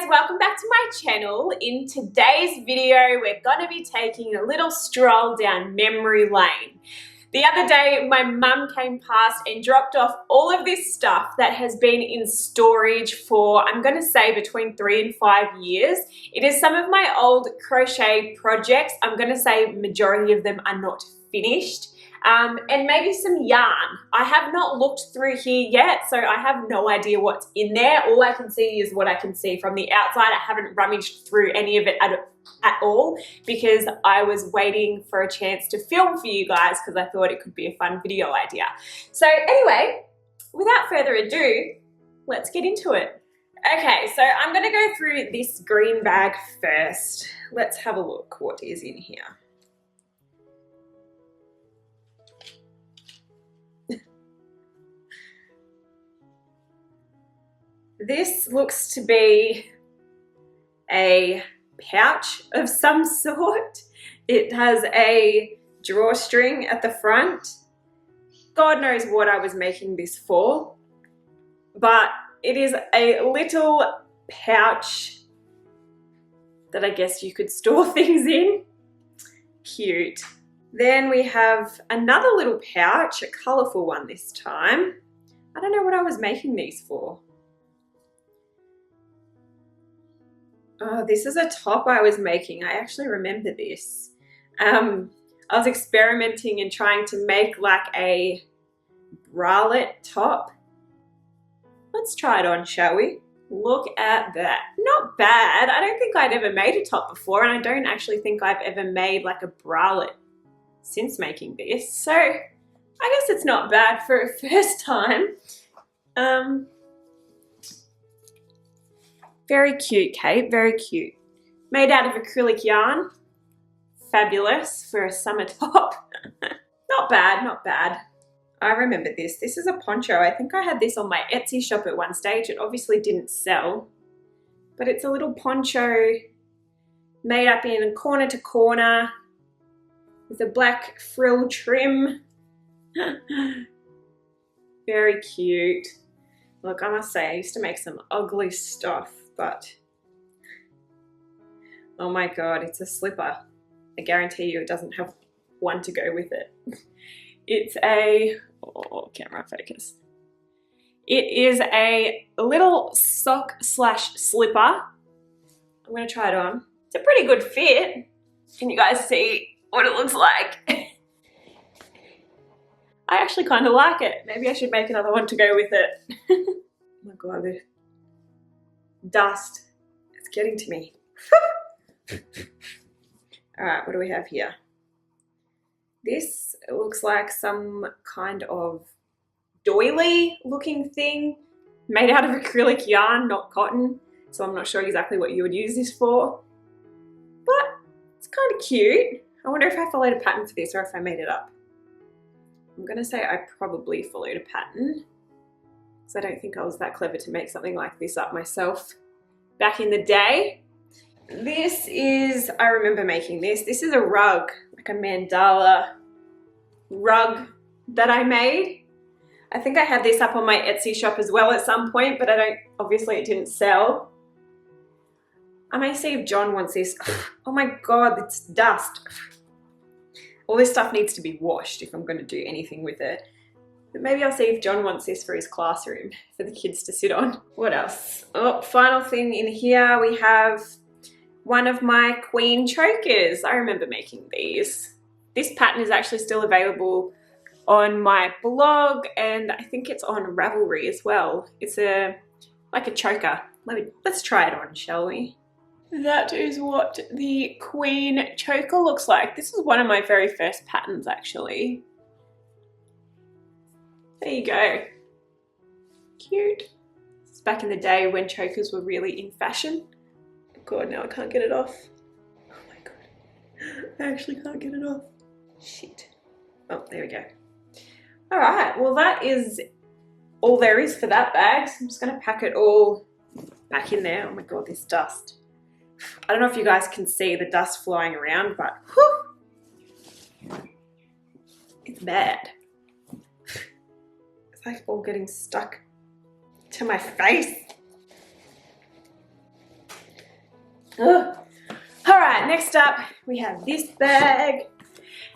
welcome back to my channel. In today's video, we're going to be taking a little stroll down memory lane. The other day, my mum came past and dropped off all of this stuff that has been in storage for, I'm going to say, between 3 and 5 years. It is some of my old crochet projects. I'm going to say majority of them are not finished. And maybe some yarn. I have not looked through here yet, so I have no idea what's in there. All I can see is what I can see from the outside. I haven't rummaged through any of it at all because I was waiting for a chance to film for you guys because I thought it could be a fun video idea. So anyway, without further ado, let's get into it. Okay, so I'm going to go through this green bag first. Let's have a look what is in here. This looks to be a pouch of some sort. It has a drawstring at the front. God knows what I was making this for, but it is a little pouch that I guess you could store things in. Cute. Then we have another little pouch, a colourful one this time. I don't know what I was making these for. Oh, this is a top I was making. I actually remember this. I was experimenting and trying to make like a bralette top. Let's try it on, shall we? Look at that. Not bad. I don't think I'd ever made a top before, and I don't actually think I've ever made like a bralette since making this. So I guess it's not bad for a first time. Very cute, Kate, very cute. Made out of acrylic yarn. Fabulous for a summer top. Not bad, not bad. I remember this. This is a poncho. I think I had this on my Etsy shop at one stage. It obviously didn't sell, but it's a little poncho made up in corner to corner with a black frill trim. Very cute. Look, I must say, I used to make some ugly stuff, but oh my God, it's a slipper. I guarantee you it doesn't have one to go with it. It's a, oh, camera focus. It is a little sock slash slipper. I'm gonna try it on. It's a pretty good fit. Can you guys see what it looks like? I actually kind of like it. Maybe I should make another one to go with it. Oh my God, the dust, it's getting to me. All right, what do we have here? This looks like some kind of doily looking thing made out of acrylic yarn, not cotton. So I'm not sure exactly what you would use this for, but it's kind of cute. I wonder if I followed a pattern for this or if I made it up. I'm gonna say I probably followed a pattern because I don't think I was that clever to make something like this up myself back in the day. This is, I remember making this. This is a rug, like a mandala rug that I made. I think I had this up on my Etsy shop as well at some point, but obviously it didn't sell. I may see if John wants this. Oh my God, it's dust. All this stuff needs to be washed if I'm going to do anything with it. But maybe I'll see if John wants this for his classroom for the kids to sit on. What else? Oh, final thing in here, we have one of my queen chokers. I remember making these. This pattern is actually still available on my blog, and I think it's on Ravelry as well. It's like a choker. Let's try it on, shall we? That is what the queen choker looks like. This is one of my very first patterns, actually. There you go. Cute. This is back in the day when chokers were really in fashion. Oh God, now I can't get it off. Oh my God. I actually can't get it off. Shit. Oh, there we go. All right, well that is all there is for that bag. So I'm just gonna pack it all back in there. Oh my God, this dust. I don't know if you guys can see the dust flying around, but whew, it's bad. It's like all getting stuck to my face. Ugh. All right, next up we have this bag,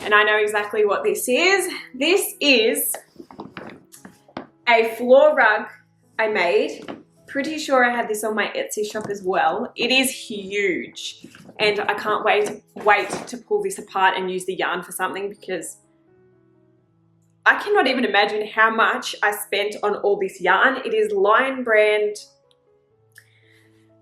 and I know exactly what this is. This is a floor rug I made. Pretty sure I had this on my Etsy shop as well. It is huge, and I can't wait to pull this apart and use the yarn for something, because I cannot even imagine how much I spent on all this yarn. It is Lion Brand,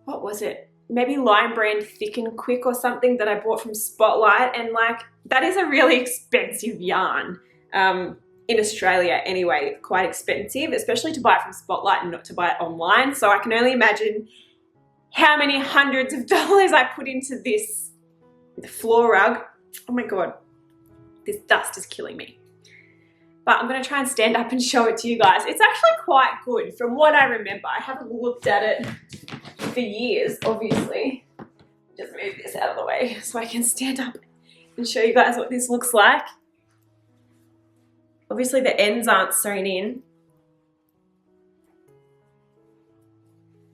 what was it? Maybe Lion Brand Thick and Quick or something that I bought from Spotlight, and like, that is a really expensive yarn. In Australia anyway, quite expensive, especially to buy it from Spotlight and not to buy it online. So I can only imagine how many hundreds of dollars I put into this floor rug. Oh my God, this dust is killing me. But I'm gonna try and stand up and show it to you guys. It's actually quite good from what I remember. I haven't looked at it for years, obviously. Just move this out of the way so I can stand up and show you guys what this looks like. Obviously the ends aren't sewn in.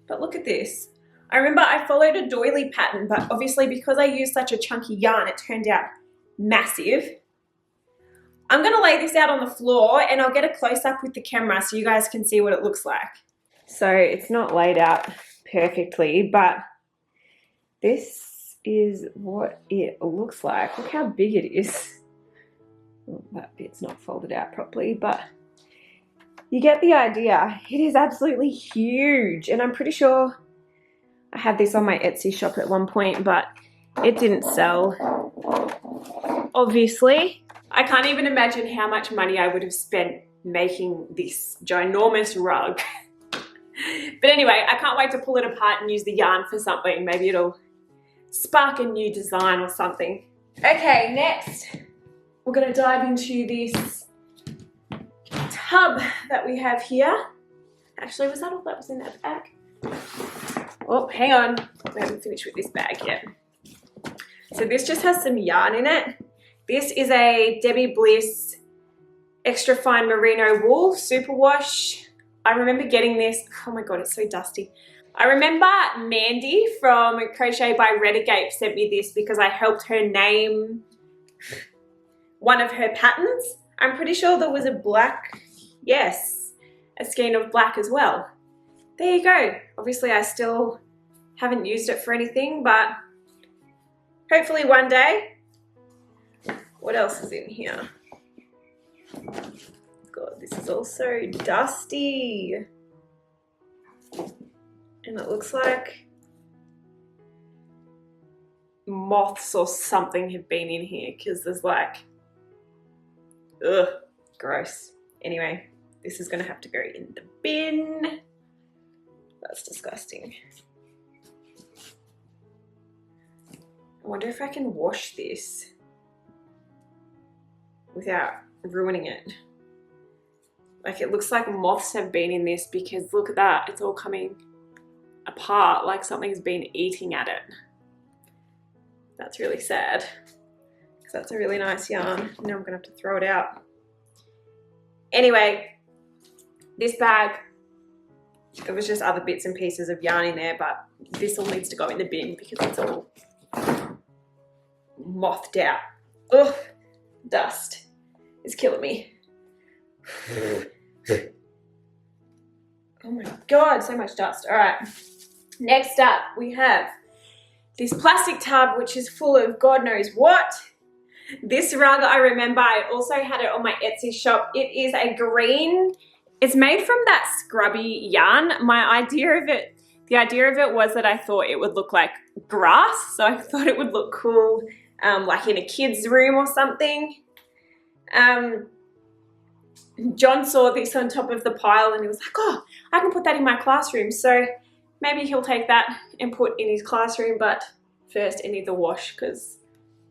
But look at this. I remember I followed a doily pattern, but obviously because I used such a chunky yarn, it turned out massive. I'm gonna lay this out on the floor and I'll get a close up with the camera so you guys can see what it looks like. So it's not laid out perfectly, but this is what it looks like. Look how big it is. Oh, that bit's not folded out properly, but you get the idea. It is absolutely huge, and I'm pretty sure I had this on my Etsy shop at one point, but it didn't sell, obviously. I can't even imagine how much money I would have spent making this ginormous rug. But anyway, I can't wait to pull it apart and use the yarn for something. Maybe it'll spark a new design or something. Okay, next we're going to dive into this tub that we have here. Actually, was that all that was in that bag? Oh, hang on. We haven't finished with this bag yet. So this just has some yarn in it. This is a Debbie Bliss extra fine merino wool superwash. I remember getting this. Oh my God, it's so dusty. I remember Mandy from Crochet by Renegade sent me this because I helped her name one of her patterns. I'm pretty sure there was a black, yes, a skein of black as well. There you go. Obviously I still haven't used it for anything, but hopefully one day. What else is in here? God, this is also dusty. And it looks like moths or something have been in here because there's like, ugh, gross. Anyway, this is gonna have to go in the bin. That's disgusting. I wonder if I can wash this without ruining it. Like, it looks like moths have been in this because look at that, it's all coming apart like something's been eating at it. That's really sad because that's a really nice yarn. Now I'm gonna have to throw it out. Anyway, this bag, there was just other bits and pieces of yarn in there, but this all needs to go in the bin because it's all mothed out. Ugh, dust is killing me. Oh my God, so much dust. All right, next up we have this plastic tub which is full of God knows what. This rug, I remember I also had it on my Etsy shop. It is a green, it's made from that scrubby yarn. The idea of it was that I thought it would look like grass, so I thought it would look cool like in a kid's room or something. John saw this on top of the pile and he was like, oh, I can put that in my classroom. So maybe he'll take that and put in his classroom, but first it needs a wash because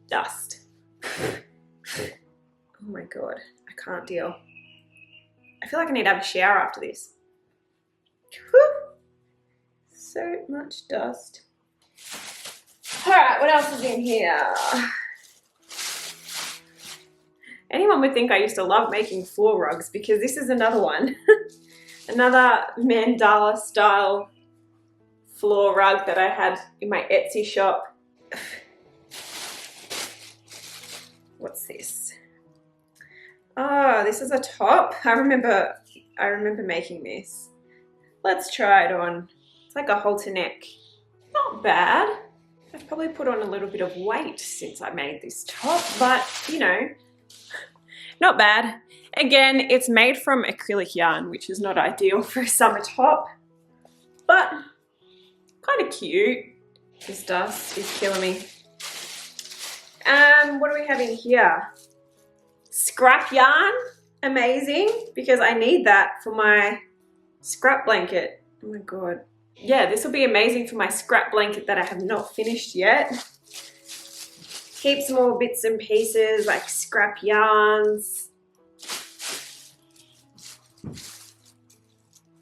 dust. Oh my God, I can't deal. I feel like I need to have a shower after this. Whew. So much dust. All right, what else is in here? Anyone would think I used to love making floor rugs because this is another one. Another mandala style floor rug that I had in my Etsy shop. What's this? Oh, this is a top. I remember making this. Let's try it on. It's like a halter neck. Not bad. I've probably put on a little bit of weight since I made this top, but you know, not bad. Again, it's made from acrylic yarn, which is not ideal for a summer top, but kind of cute. This dust is killing me. What do we have in here? Scrap yarn, amazing, because I need that for my scrap blanket. Oh my God. Yeah, this will be amazing for my scrap blanket that I have not finished yet. Heaps more bits and pieces like scrap yarns.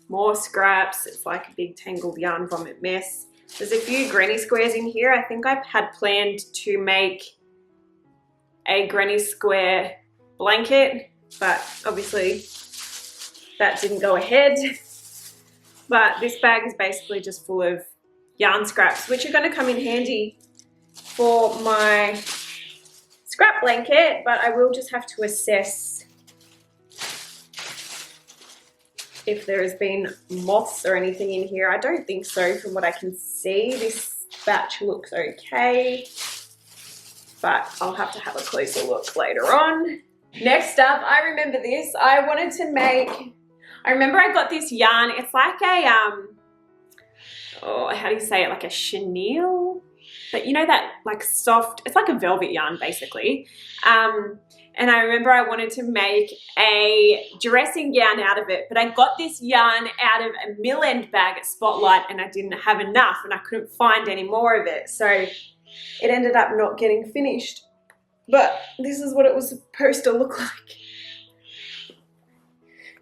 More scraps. It's like a big tangled yarn vomit mess. There's a few granny squares in here. I think I had planned to make a granny square blanket, but obviously that didn't go ahead. But this bag is basically just full of yarn scraps, which are going to come in handy for my scrap blanket, but I will just have to assess if there has been moths or anything in here. I don't think so from what I can see. This batch looks okay, but I'll have to have a closer look later on. Next up, I remember this. I remember I got this yarn. It's like a, how do you say it? Like a chenille? But you know that like soft, it's like a velvet yarn basically. And I remember I wanted to make a dressing gown out of it, but I got this yarn out of a mill end bag at Spotlight and I didn't have enough and I couldn't find any more of it. So it ended up not getting finished. But this is what it was supposed to look like.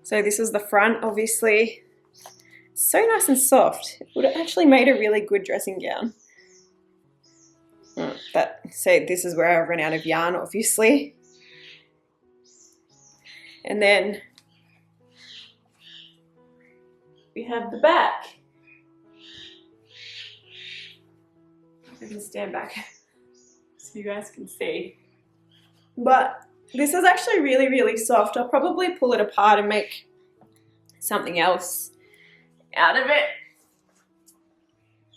So this is the front, obviously. So nice and soft. It would have actually made a really good dressing gown. So this is where I ran out of yarn, obviously. And then we have the back. I can stand back so you guys can see. But this is actually really, really soft. I'll probably pull it apart and make something else out of it.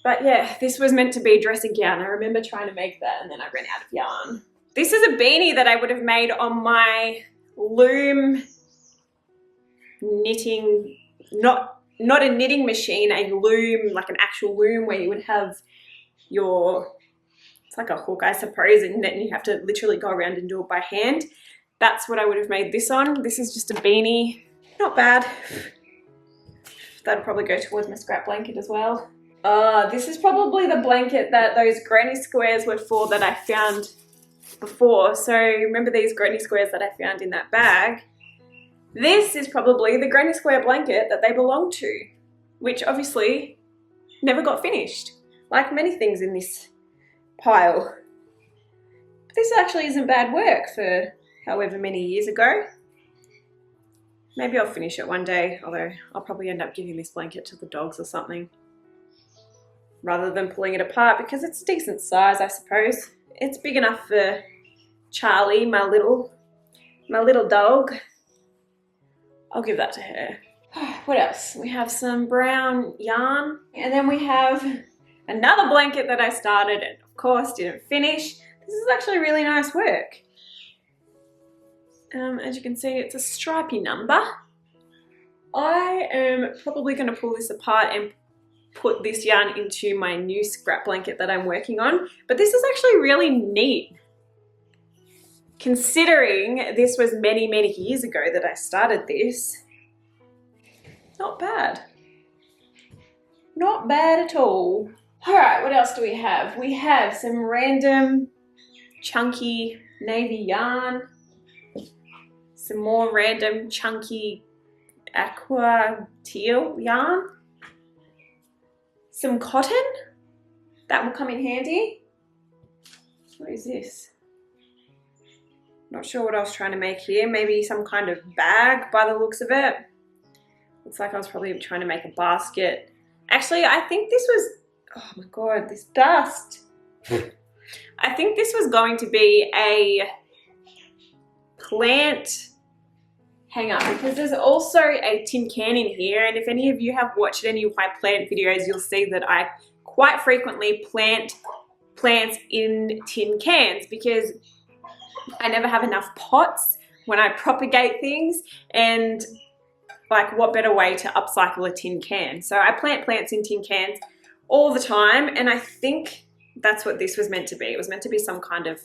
But yeah, this was meant to be a dressing gown. I remember trying to make that and then I ran out of yarn. This is a beanie that I would have made on my loom knitting, not a knitting machine, a loom, like an actual loom where you would have your, it's like a hook I suppose, and then you have to literally go around and do it by hand. That's what I would have made this on. This is just a beanie. Not bad. That'd probably go towards my scrap blanket as well. This is probably the blanket that those granny squares were for that I found before. So remember these granny squares that I found in that bag? This is probably the granny square blanket that they belong to, which obviously never got finished, like many things in this pile. But this actually isn't bad work for however many years ago. Maybe I'll finish it one day, although I'll probably end up giving this blanket to the dogs or something, rather than pulling it apart, because it's a decent size, I suppose. It's big enough for Charlie, my little dog. I'll give that to her. What else? We have some brown yarn, and then we have another blanket that I started and of course didn't finish. This is actually really nice work. As you can see, it's a stripy number. I am probably going to pull this apart and put this yarn into my new scrap blanket that I'm working on. But this is actually really neat, considering this was many, many years ago that I started this. Not bad. Not bad at all. All right, what else do we have? We have some random chunky navy yarn. Some more random chunky aqua teal yarn. Some cotton. That will come in handy. What is this? Not sure what I was trying to make here. Maybe some kind of bag by the looks of it. Looks like I was probably trying to make a basket. Actually, I think this was Oh my god, this dust. I think this was going to be a plant hanger because there's also a tin can in here, and if any of you have watched any of my plant videos, you'll see that I quite frequently plant plants in tin cans because I never have enough pots when I propagate things, and like what better way to upcycle a tin can. So I plant plants in tin cans all the time, and I think that's what this was meant to be. It was meant to be some kind of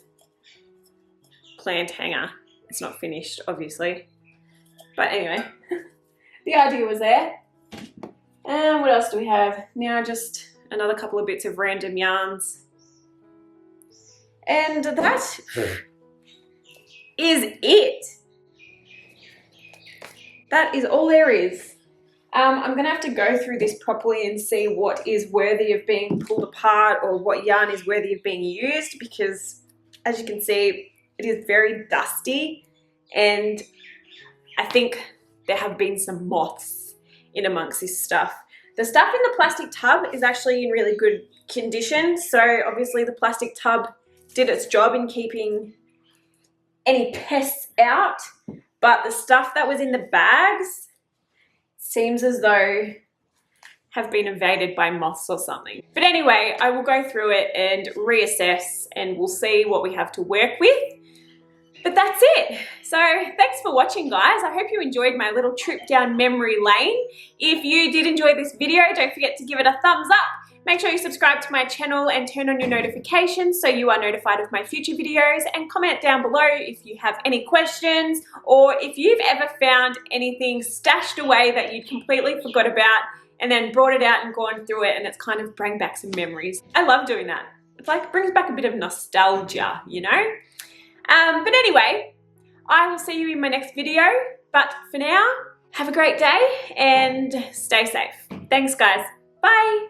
plant hanger. It's not finished, obviously. But anyway, the idea was there. And what else do we have? Now just another couple of bits of random yarns. And that is it. That is all there is. I'm gonna have to go through this properly and see what is worthy of being pulled apart or what yarn is worthy of being used, because as you can see, it is very dusty, and I think there have been some moths in amongst this stuff. The stuff in the plastic tub is actually in really good condition, so obviously the plastic tub did its job in keeping any pests out, but the stuff that was in the bags seems as though have been invaded by moths or something. But anyway, I will go through it and reassess, and we'll see what we have to work with. But that's it. So thanks for watching, guys. I hope you enjoyed my little trip down memory lane. If you did enjoy this video, don't forget to give it a thumbs up. Make sure you subscribe to my channel and turn on your notifications so you are notified of my future videos, and comment down below if you have any questions or if you've ever found anything stashed away that you completely forgot about and then brought it out and gone through it, and it's kind of bring back some memories. I love doing that. It's like it brings back a bit of nostalgia, you know? But anyway, I will see you in my next video. But for now, have a great day and stay safe. Thanks, guys. Bye.